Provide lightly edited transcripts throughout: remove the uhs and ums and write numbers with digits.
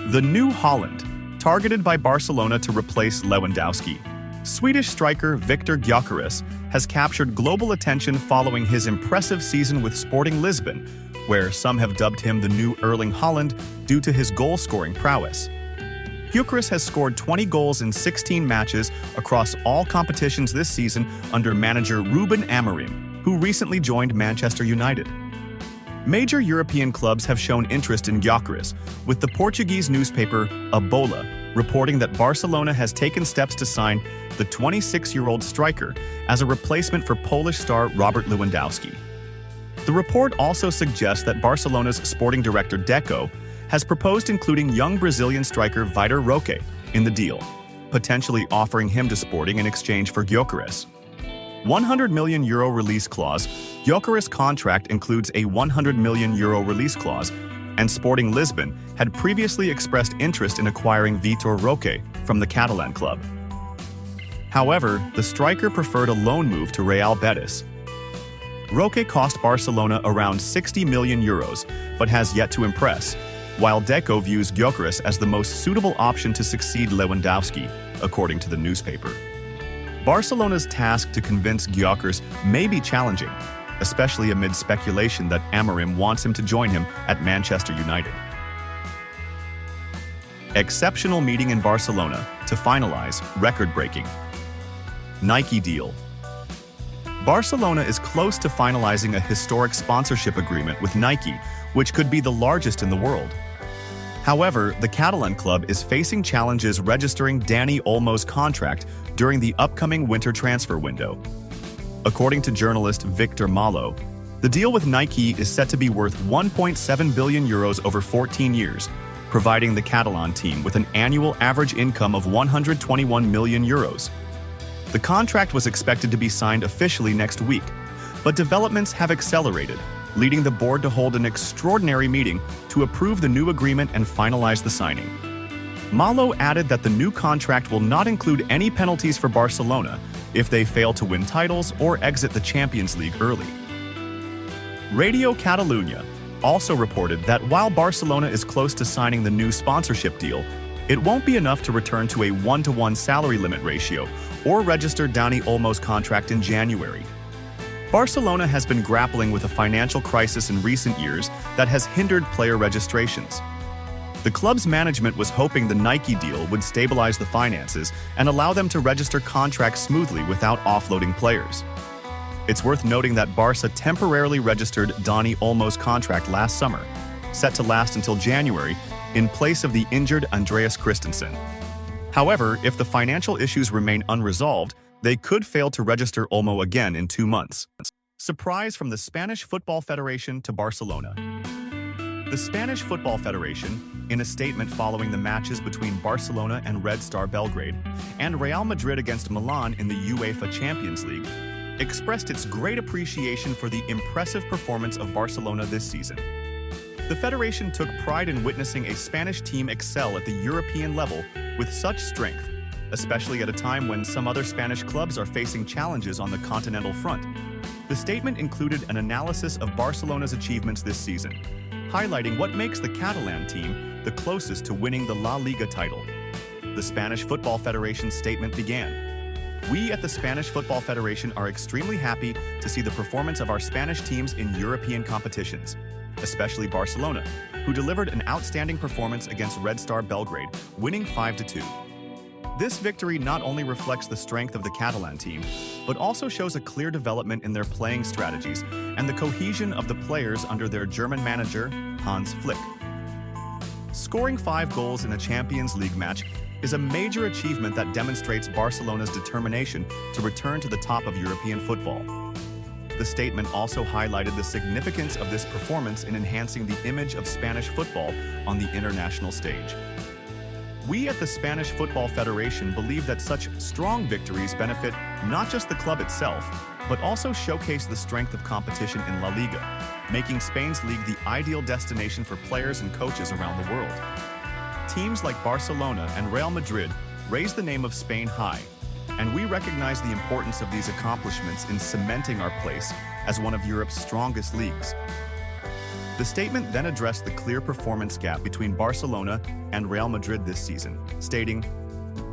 The new Holland, targeted by Barcelona to replace Lewandowski. Swedish striker Viktor Gyökeres has captured global attention following his impressive season with Sporting Lisbon, where some have dubbed him the new Erling Haaland due to his goal-scoring prowess. Gyökeres has scored 20 goals in 16 matches across all competitions this season under manager Ruben Amorim, who recently joined Manchester United. Major European clubs have shown interest in Gyökeres, with the Portuguese newspaper A Bola reporting that Barcelona has taken steps to sign the 26-year-old striker as a replacement for Polish star Robert Lewandowski. The report also suggests that Barcelona's sporting director Deco has proposed including young Brazilian striker Vitor Roque in the deal, potentially offering him to Sporting in exchange for Gyökeres. €100 million release clause. Gyökeres' contract includes a €100 million release clause, and Sporting Lisbon had previously expressed interest in acquiring Vitor Roque from the Catalan club. However, the striker preferred a loan move to Real Betis. Roque cost Barcelona around €60 million, but has yet to impress, while Deco views Gyökeres as the most suitable option to succeed Lewandowski, according to the newspaper. Barcelona's task to convince Gyökeres may be challenging, especially amid speculation that Amorim wants him to join him at Manchester United. Exceptional meeting in Barcelona to finalize record-breaking Nike deal. Barcelona is close to finalizing a historic sponsorship agreement with Nike, which could be the largest in the world. However, the Catalan club is facing challenges registering Dani Olmo's contract during the upcoming winter transfer window. According to journalist Victor Malo, the deal with Nike is set to be worth €1.7 billion over 14 years, providing the Catalan team with an annual average income of €121 million. The contract was expected to be signed officially next week, but developments have accelerated, leading the board to hold an extraordinary meeting to approve the new agreement and finalize the signing. Malo added that the new contract will not include any penalties for Barcelona if they fail to win titles or exit the Champions League early. Radio Catalunya also reported that while Barcelona is close to signing the new sponsorship deal, it won't be enough to return to a 1-to-1 salary limit ratio or register Dani Olmo's contract in January. Barcelona has been grappling with a financial crisis in recent years that has hindered player registrations. The club's management was hoping the Nike deal would stabilize the finances and allow them to register contracts smoothly without offloading players. It's worth noting that Barca temporarily registered Dani Olmo's contract last summer, set to last until January, in place of the injured Andreas Christensen. However, if the financial issues remain unresolved, they could fail to register Olmo again in 2 months. Surprise from the Spanish Football Federation to Barcelona. The Spanish Football Federation, in a statement following the matches between Barcelona and Red Star Belgrade and Real Madrid against Milan in the UEFA Champions League, expressed its great appreciation for the impressive performance of Barcelona this season. The federation took pride in witnessing a Spanish team excel at the European level with such strength, especially at a time when some other Spanish clubs are facing challenges on the continental front. The statement included an analysis of Barcelona's achievements this season, highlighting what makes the Catalan team the closest to winning the La Liga title. The Spanish Football Federation's statement began, "We at the Spanish Football Federation are extremely happy to see the performance of our Spanish teams in European competitions, especially Barcelona, who delivered an outstanding performance against Red Star Belgrade, winning 5-2. This victory not only reflects the strength of the Catalan team, but also shows a clear development in their playing strategies and the cohesion of the players under their German manager, Hans Flick. Scoring 5 goals in a Champions League match is a major achievement that demonstrates Barcelona's determination to return to the top of European football." The statement also highlighted the significance of this performance in enhancing the image of Spanish football on the international stage. "We at the Spanish Football Federation believe that such strong victories benefit not just the club itself, but also showcase the strength of competition in La Liga, making Spain's league the ideal destination for players and coaches around the world. Teams like Barcelona and Real Madrid raise the name of Spain high, and we recognize the importance of these accomplishments in cementing our place as one of Europe's strongest leagues." The statement then addressed the clear performance gap between Barcelona and Real Madrid this season, stating,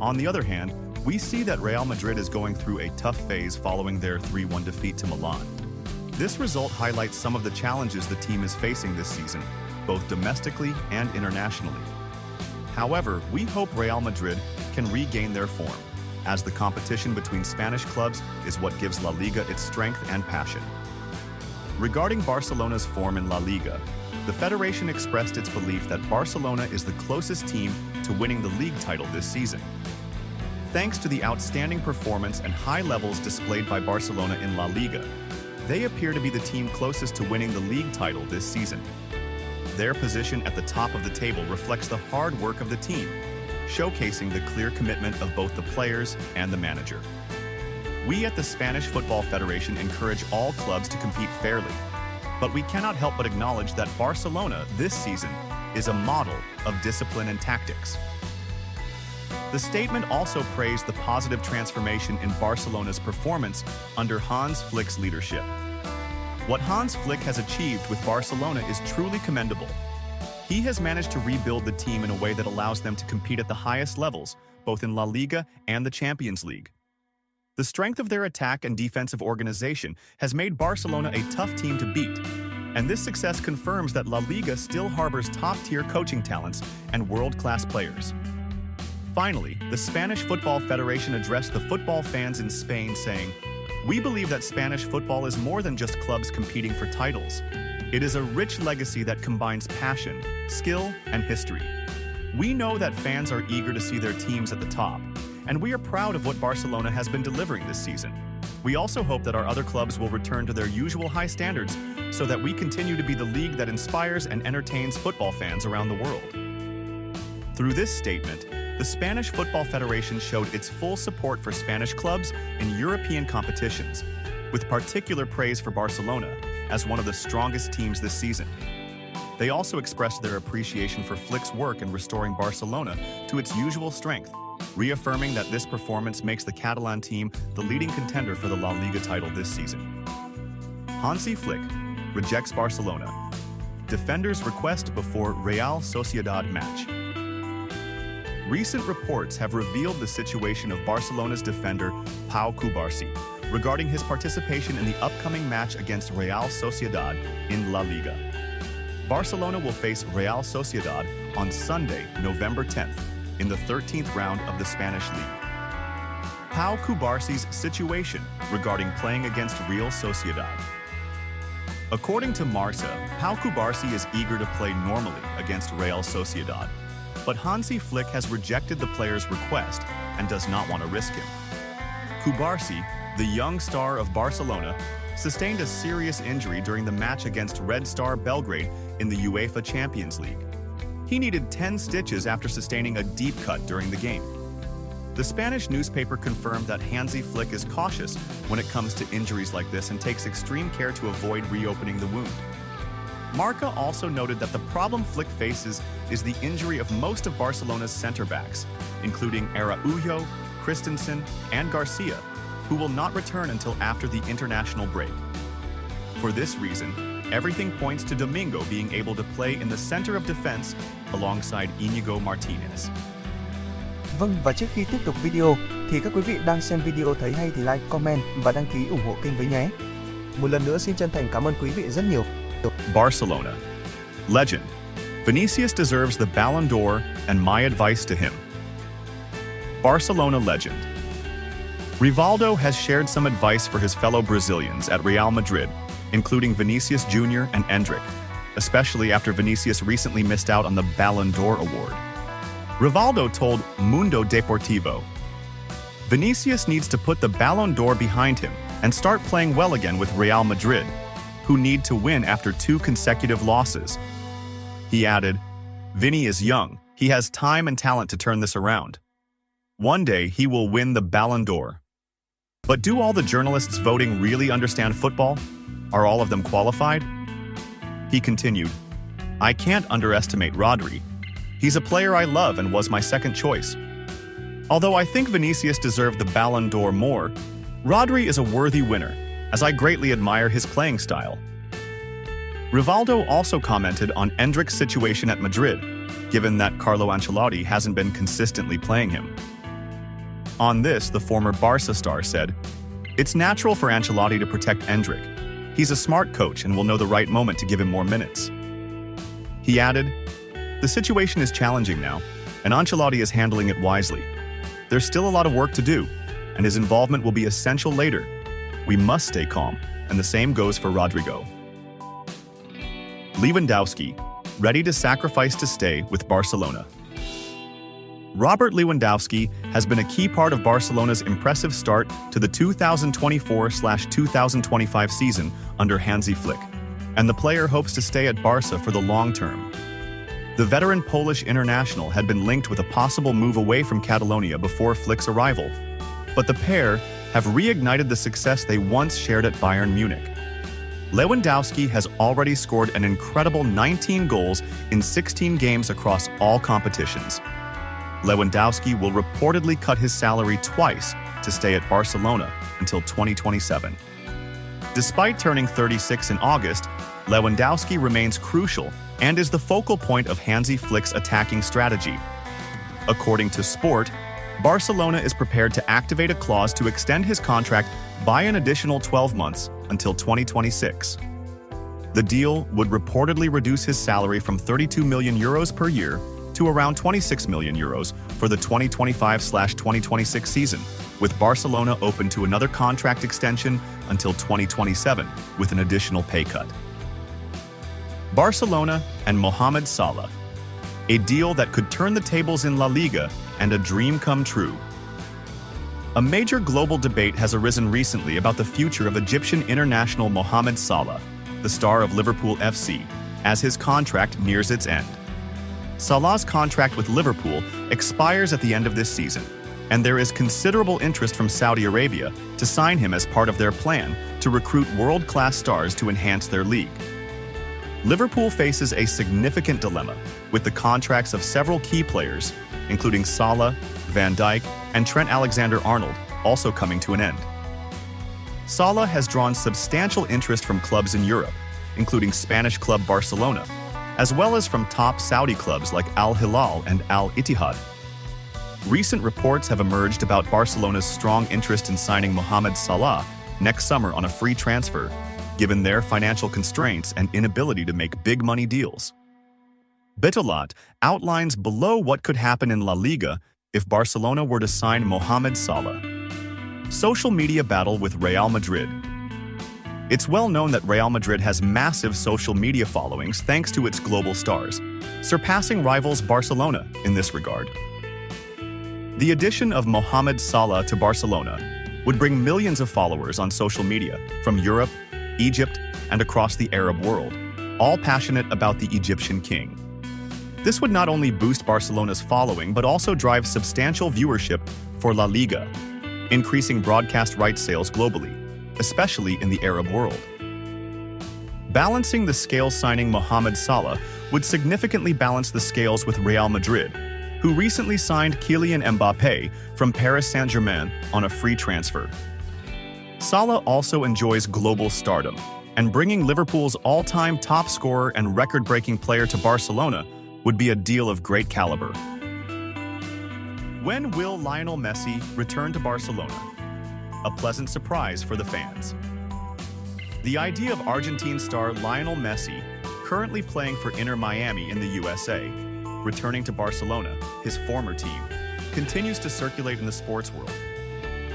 "On the other hand, we see that Real Madrid is going through a tough phase following their 3-1 defeat to Milan. This result highlights some of the challenges the team is facing this season, both domestically and internationally. However, we hope Real Madrid can regain their form, as the competition between Spanish clubs is what gives La Liga its strength and passion." Regarding Barcelona's form in La Liga, the federation expressed its belief that Barcelona is the closest team to winning the league title this season. Thanks to the outstanding performance and high levels displayed by Barcelona in La Liga, they appear to be the team closest to winning the league title this season. Their position at the top of the table reflects the hard work of the team, showcasing the clear commitment of both the players and the manager. We at the Spanish Football Federation encourage all clubs to compete fairly, but we cannot help but acknowledge that Barcelona this season is a model of discipline and tactics. The statement also praised the positive transformation in Barcelona's performance under Hans Flick's leadership. What Hans Flick has achieved with Barcelona is truly commendable. He has managed to rebuild the team in a way that allows them to compete at the highest levels, both in La Liga and the Champions League. The strength of their attack and defensive organization has made Barcelona a tough team to beat, and this success confirms that La Liga still harbors top-tier coaching talents and world-class players. Finally, the Spanish Football Federation addressed the football fans in Spain, saying, "We believe that Spanish football is more than just clubs competing for titles. It is a rich legacy that combines passion, skill, and history. We know that fans are eager to see their teams at the top, and we are proud of what Barcelona has been delivering this season. We also hope that our other clubs will return to their usual high standards so that we continue to be the league that inspires and entertains football fans around the world." Through this statement, the Spanish Football Federation showed its full support for Spanish clubs in European competitions, with particular praise for Barcelona as one of the strongest teams this season. They also expressed their appreciation for Flick's work in restoring Barcelona to its usual strength, reaffirming that this performance makes the Catalan team the leading contender for the La Liga title this season. Hansi Flick rejects Barcelona. Defenders request before Real Sociedad match. Recent reports have revealed the situation of Barcelona's defender Pau Cubarsi regarding his participation in the upcoming match against Real Sociedad in La Liga. Barcelona will face Real Sociedad on Sunday, November 10th, in the 13th round of the Spanish League. Pau Cubarsi's situation regarding playing against Real Sociedad. According to Marca, Pau Cubarsi is eager to play normally against Real Sociedad, but Hansi Flick has rejected the player's request and does not want to risk him. Cubarsi, the young star of Barcelona, sustained a serious injury during the match against Red Star Belgrade in the UEFA Champions League. He needed 10 stitches after sustaining a deep cut during the game. The Spanish newspaper confirmed that Hansi Flick is cautious when it comes to injuries like this and takes extreme care to avoid reopening the wound. Marca also noted that the problem Flick faces is the injury of most of Barcelona's center-backs, including Araujo, Christensen, and Garcia, who will not return until after the international break. For this reason, everything points to Domingo being able to play in the center of defense alongside Íñigo Martínez. Vâng, và trước khi tiếp tục video thì các quý vị đang xem video thấy hay thì like, comment và đăng ký ủng hộ kênh với nhé. Một lần nữa xin chân thành cảm ơn quý vị rất nhiều. Barcelona. Legend. Vinicius deserves the Ballon d'Or and my advice to him. Barcelona legend. Rivaldo has shared some advice for his fellow Brazilians at Real Madrid, including Vinicius Jr. and Endrick, especially after Vinicius recently missed out on the Ballon d'Or award. Rivaldo told Mundo Deportivo, "Vinicius needs to put the Ballon d'Or behind him and start playing well again with Real Madrid, who need to win after 2 consecutive losses." He added, "Vini is young. He has time and talent to turn this around. One day he will win the Ballon d'Or." But do all the journalists voting really understand football? Are all of them qualified? He continued, "I can't underestimate Rodri. He's a player I love and was my second choice. Although I think Vinicius deserved the Ballon d'Or more, Rodri is a worthy winner, as I greatly admire his playing style." Rivaldo also commented on Endrick's situation at Madrid, given that Carlo Ancelotti hasn't been consistently playing him. On this, the former Barca star said, "It's natural for Ancelotti to protect Endrick. He's a smart coach and will know the right moment to give him more minutes." He added, "The situation is challenging now, and Ancelotti is handling it wisely. There's still a lot of work to do, and his involvement will be essential later. We must stay calm, and the same goes for Rodrigo." Lewandowski, ready to sacrifice to stay with Barcelona. Robert Lewandowski has been a key part of Barcelona's impressive start to the 2024-2025 season under Hansi Flick, and the player hopes to stay at Barca for the long term. The veteran Polish international had been linked with a possible move away from Catalonia before Flick's arrival, but the pair have reignited the success they once shared at Bayern Munich. Lewandowski has already scored an incredible 19 goals in 16 games across all competitions. Lewandowski will reportedly cut his salary twice to stay at Barcelona until 2027. Despite turning 36 in August, Lewandowski remains crucial and is the focal point of Hansi Flick's attacking strategy. According to Sport, Barcelona is prepared to activate a clause to extend his contract by an additional 12 months until 2026. The deal would reportedly reduce his salary from €32 million per year to around €26 million for the 2025-2026 season, with Barcelona open to another contract extension until 2027 with an additional pay cut. Barcelona and Mohamed Salah, a deal that could turn the tables in La Liga and a dream come true. A major global debate has arisen recently about the future of Egyptian international Mohamed Salah, the star of Liverpool FC, as his contract nears its end. Salah's contract with Liverpool expires at the end of this season, and there is considerable interest from Saudi Arabia to sign him as part of their plan to recruit world-class stars to enhance their league. Liverpool faces a significant dilemma with the contracts of several key players, including Salah, Van Dijk, and Trent Alexander-Arnold, also coming to an end. Salah has drawn substantial interest from clubs in Europe, including Spanish club Barcelona, as well as from top Saudi clubs like Al Hilal and Al Ittihad. Recent reports have emerged about Barcelona's strong interest in signing Mohamed Salah next summer on a free transfer, given their financial constraints and inability to make big money deals. Bitolat outlines below what could happen in La Liga if Barcelona were to sign Mohamed Salah. Social media battle with Real Madrid. It's well known that Real Madrid has massive social media followings thanks to its global stars, surpassing rivals Barcelona in this regard. The addition of Mohamed Salah to Barcelona would bring millions of followers on social media from Europe, Egypt, and across the Arab world, all passionate about the Egyptian king. This would not only boost Barcelona's following but also drive substantial viewership for La Liga, increasing broadcast rights sales globally, especially in the Arab world. Balancing the scales, signing Mohamed Salah would significantly balance the scales with Real Madrid, who recently signed Kylian Mbappé from Paris Saint-Germain on a free transfer. Salah also enjoys global stardom, and bringing Liverpool's all-time top scorer and record-breaking player to Barcelona would be a deal of great caliber. When will Lionel Messi return to Barcelona? A pleasant surprise for the fans. The idea of Argentine star Lionel Messi, currently playing for Inter Miami in the USA, returning to Barcelona, his former team, continues to circulate in the sports world.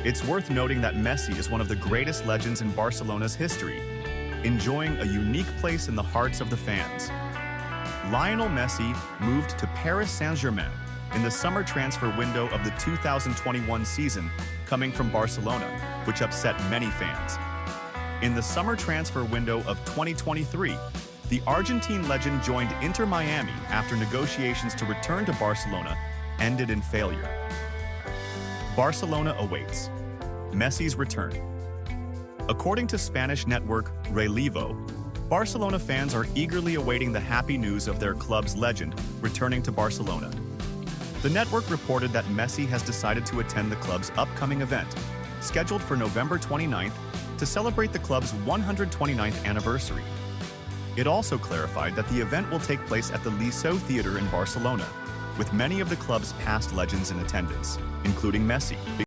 It's worth noting that Messi is one of the greatest legends in Barcelona's history, enjoying a unique place in the hearts of the fans. Lionel Messi moved to Paris Saint-Germain in the summer transfer window of the 2021 season, coming from Barcelona, which upset many fans. In the summer transfer window of 2023, the Argentine legend joined Inter Miami after negotiations to return to Barcelona ended in failure. Barcelona awaits Messi's return. According to Spanish network Rivaldo, Barcelona fans are eagerly awaiting the happy news of their club's legend returning to Barcelona. The network reported that Messi has decided to attend the club's upcoming event, scheduled for November 29th, to celebrate the club's 129th anniversary. It also clarified that the event will take place at the Liceu Theatre in Barcelona, with many of the club's past legends in attendance, including Messi.